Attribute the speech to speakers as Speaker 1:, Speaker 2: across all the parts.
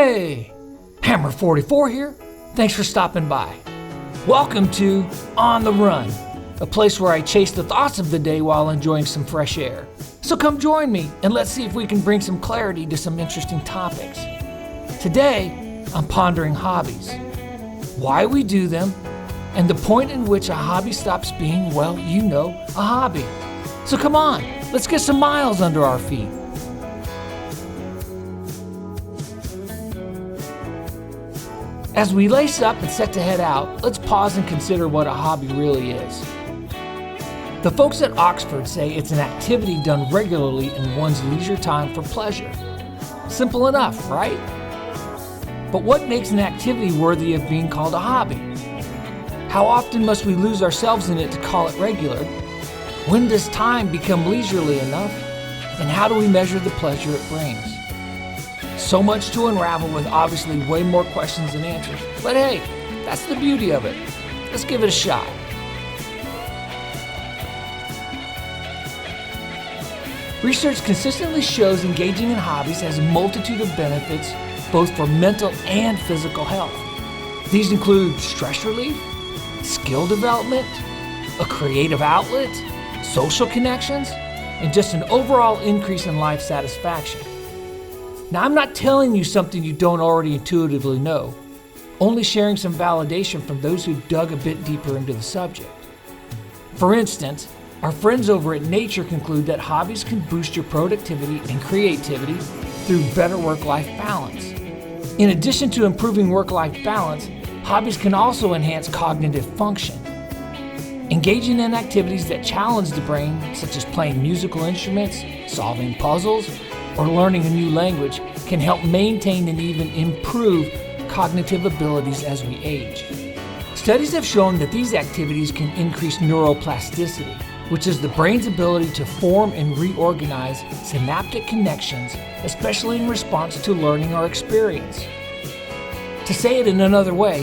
Speaker 1: Hey, Hammer 44 here. Thanks for stopping by. Welcome to On the Run, a place where I chase the thoughts of the day while enjoying some fresh air. So come join me and let's see if we can bring some clarity to some interesting topics. Today, I'm pondering hobbies, why we do them, and the point in which a hobby stops being, well, a hobby. So come on, let's get some miles under our feet. As we lace up and set to head out, let's pause and consider what a hobby really is. The folks at Oxford say it's an activity done regularly in one's leisure time for pleasure. Simple enough, right? But what makes an activity worthy of being called a hobby? How often must we lose ourselves in it to call it regular? When does time become leisurely enough? And how do we measure the pleasure it brings? So much to unravel with obviously way more questions than answers. But hey, that's the beauty of it. Let's give it a shot. Research consistently shows engaging in hobbies has a multitude of benefits, both for mental and physical health. These include stress relief, skill development, a creative outlet, social connections, and just an overall increase in life satisfaction. Now, I'm not telling you something you don't already intuitively know, only sharing some validation from those who dug a bit deeper into the subject. For instance, our friends over at Nature conclude that hobbies can boost your productivity and creativity through better work-life balance. In addition to improving work-life balance, hobbies can also enhance cognitive function. Engaging in activities that challenge the brain, such as playing musical instruments, solving puzzles, or learning a new language, can help maintain and even improve cognitive abilities as we age. Studies have shown that these activities can increase neuroplasticity, which is the brain's ability to form and reorganize synaptic connections, especially in response to learning or experience. To say it in another way,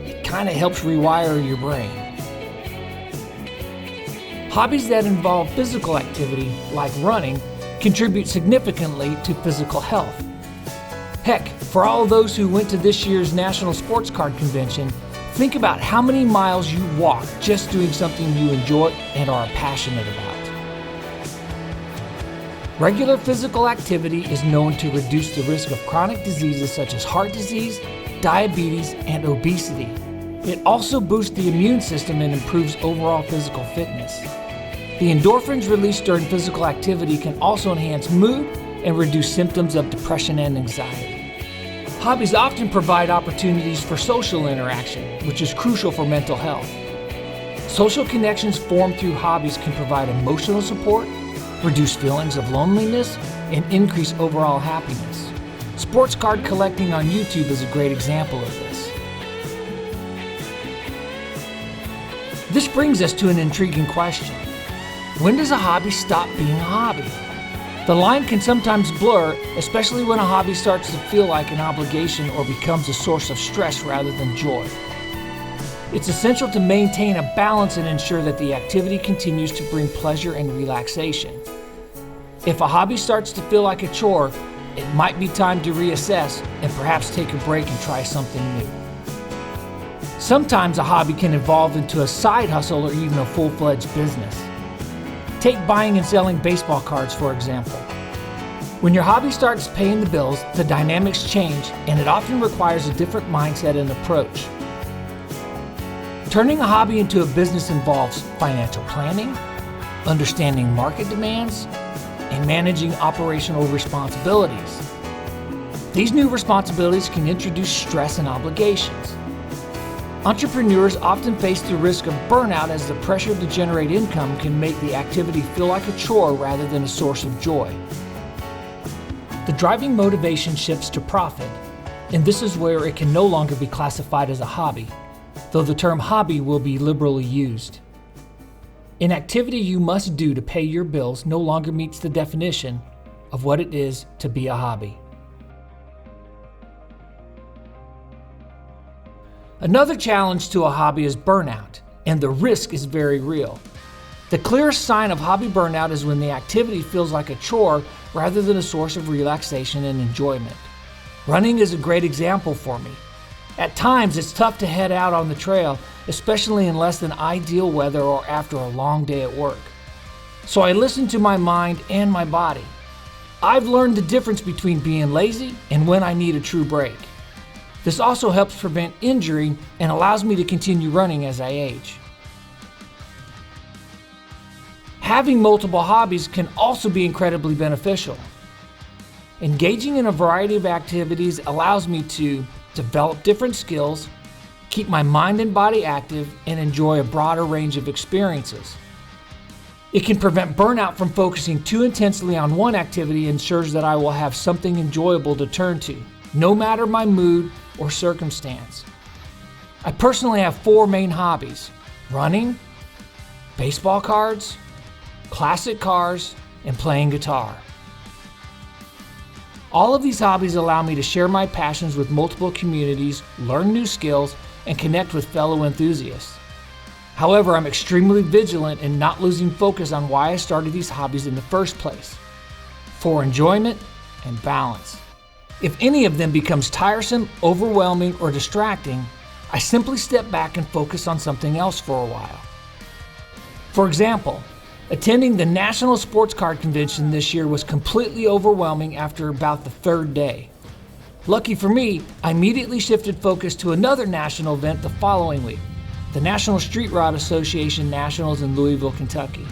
Speaker 1: it kind of helps rewire your brain. Hobbies that involve physical activity, like running, contribute significantly to physical health. Heck, for all of those who went to this year's National Sports Card Convention, think about how many miles you walk just doing something you enjoy and are passionate about. Regular physical activity is known to reduce the risk of chronic diseases such as heart disease, diabetes, and obesity. It also boosts the immune system and improves overall physical fitness. The endorphins released during physical activity can also enhance mood and reduce symptoms of depression and anxiety. Hobbies often provide opportunities for social interaction, which is crucial for mental health. Social connections formed through hobbies can provide emotional support, reduce feelings of loneliness, and increase overall happiness. Sports card collecting on YouTube is a great example of this. This brings us to an intriguing question. When does a hobby stop being a hobby? The line can sometimes blur, especially when a hobby starts to feel like an obligation or becomes a source of stress rather than joy. It's essential to maintain a balance and ensure that the activity continues to bring pleasure and relaxation. If a hobby starts to feel like a chore, it might be time to reassess and perhaps take a break and try something new. Sometimes a hobby can evolve into a side hustle or even a full-fledged business. Take buying and selling baseball cards, for example. When your hobby starts paying the bills, the dynamics change, and it often requires a different mindset and approach. Turning a hobby into a business involves financial planning, understanding market demands, and managing operational responsibilities. These new responsibilities can introduce stress and obligations. Entrepreneurs often face the risk of burnout as the pressure to generate income can make the activity feel like a chore rather than a source of joy. The driving motivation shifts to profit, and this is where it can no longer be classified as a hobby, though the term hobby will be liberally used. An activity you must do to pay your bills no longer meets the definition of what it is to be a hobby. Another challenge to a hobby is burnout, and the risk is very real. The clearest sign of hobby burnout is when the activity feels like a chore rather than a source of relaxation and enjoyment. Running is a great example for me. At times, it's tough to head out on the trail, especially in less than ideal weather or after a long day at work. So I listen to my mind and my body. I've learned the difference between being lazy and when I need a true break. This also helps prevent injury and allows me to continue running as I age. Having multiple hobbies can also be incredibly beneficial. Engaging in a variety of activities allows me to develop different skills, keep my mind and body active, and enjoy a broader range of experiences. It can prevent burnout from focusing too intensely on one activity and ensures that I will have something enjoyable to turn to, no matter my mood or circumstance. I personally have 4 main hobbies: running, baseball cards, classic cars, and playing guitar. All of these hobbies allow me to share my passions with multiple communities, learn new skills, and connect with fellow enthusiasts. However, I'm extremely vigilant in not losing focus on why I started these hobbies in the first place: for enjoyment and balance. If any of them becomes tiresome, overwhelming, or distracting, I simply step back and focus on something else for a while. For example, attending the National Sports Card Convention this year was completely overwhelming after about the 3rd day. Lucky for me, I immediately shifted focus to another national event the following week, the National Street Rod Association Nationals in Louisville, Kentucky.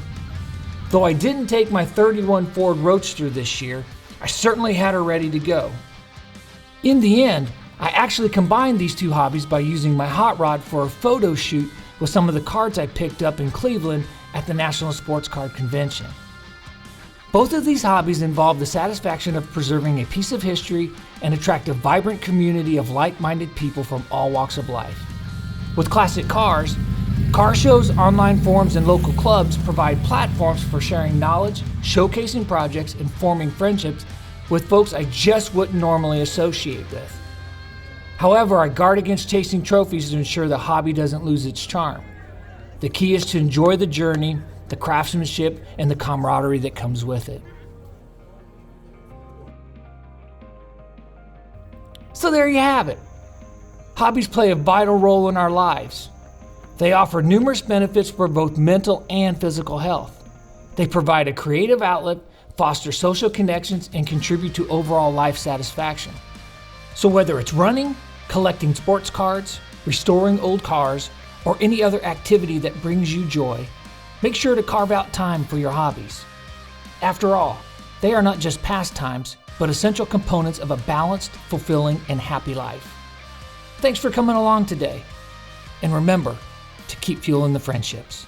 Speaker 1: Though I didn't take my 31 Ford Roadster this year, I certainly had her ready to go. In the end, I actually combined these 2 hobbies by using my hot rod for a photo shoot with some of the cards I picked up in Cleveland at the National Sports Card Convention. Both of these hobbies involve the satisfaction of preserving a piece of history and attract a vibrant community of like-minded people from all walks of life. With classic cars, car shows, online forums, and local clubs provide platforms for sharing knowledge, showcasing projects, and forming friendships with folks I just wouldn't normally associate with. However, I guard against chasing trophies to ensure the hobby doesn't lose its charm. The key is to enjoy the journey, the craftsmanship, and the camaraderie that comes with it. So there you have it. Hobbies play a vital role in our lives. They offer numerous benefits for both mental and physical health. They provide a creative outlet, foster social connections, and contribute to overall life satisfaction. So whether it's running, collecting sports cards, restoring old cars, or any other activity that brings you joy, make sure to carve out time for your hobbies. After all, they are not just pastimes, but essential components of a balanced, fulfilling, and happy life. Thanks for coming along today. And remember to keep fueling the friendships.